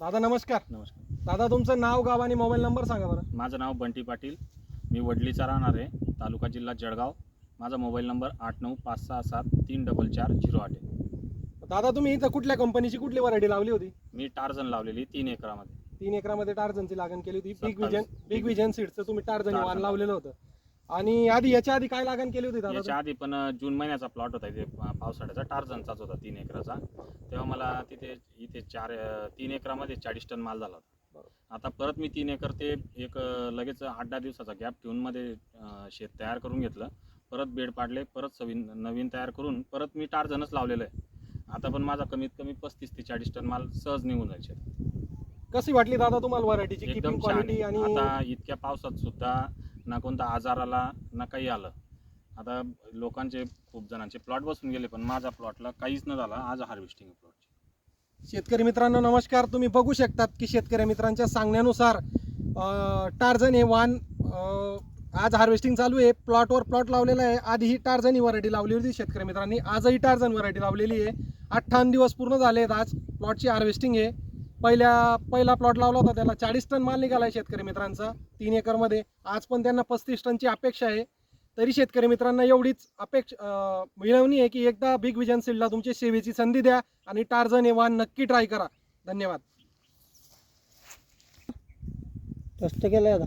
दादा नमस्कार. नमस्कार. दादा तुमचं नाव, गाव आणि मोबाईल नंबर सांगा बरं. माझं नाव बंटी पाटील. मी वडलीचा राहणार आहे, तालुका जिल्हा जळगाव. माझा मोबाईल नंबर 8956734408 आहे. दादा तुम्ही इथं कुठल्या कंपनीची कुठली व्हरायटी लावली होती? मी टार्झन लावलेली 3 एकरामध्ये. 3 एकरामध्ये टार्झनची लागण केली होती. 27. बिग विजन सीडचं तुम्ही टार्झन वाण टार्झन लावलेलं होतं. आणि याच्या आधी काय लागण केली होती दादा? याच्या आधी पण जून महिन्याचा प्लॉट होता, इथे पावसाळ्याचा टार्झनचाच होता 3 एकराचा. तेव्हा मला इथे 3 एकरामध्ये 40 टन माल झाला होता. आता परत मी 3 एकर ते एक लगेच 8-10 दिवसाचा गॅप ठेवून मध्ये शेत तयार करून घेतलं. परत बेड पाडले, परत नवीन तयार करून परत मी टार्झनच लावलेलं आहे. आता पण माझा कमीत कमी 35 ते 40 टन माल सहज निघून जाईल शेतात. कशी वाटली दादा तुम्हाला व्हरायटीची एकदम किपिंग छान क्वालिटी? आहे. आणि आता इतक्या पावसात सुद्धा ना कोणता आजार आला ना काही आलं. आता लोकांचे खूप जणांचे प्लॉट बसून गेले, पण माझ्या प्लॉटला काहीच न झालं. आज हार्वेस्टिंग प्लॉट. शेतकरी मित्रांनो नमस्कार. तुम्ही बघू शकतात की शेतकरी मित्रांच्या सांगण्यानुसार टार्झन हे वाण आज हार्वेस्टिंग चालू आहे. प्लॉटवर प्लॉट लावलेला आहे. आधी ही टार्झन ही व्हरायटी लावली होती शेतकरी मित्रांनी. आजही टार्झन व्हरायटी लावलेली आहे. 58 दिवस पूर्ण झाले आहेत. आज प्लॉटची हार्वेस्टिंग आहे. पहिला प्लॉट लावला होता, त्याला 40 टन माल निघाला आहे शेतकरी मित्रांचा 3 एकरमध्ये. आज पण त्यांना 35 टनची अपेक्षा आहे. तरी शेतकरी मित्रांना एवढीच विनवणी आहे की एकदा बिग विजन सीडला तुमची सेवेची संधी द्या आणि टार्झन हे वाण नक्की ट्राय करा. धन्यवाद. कष्ट केलं आता.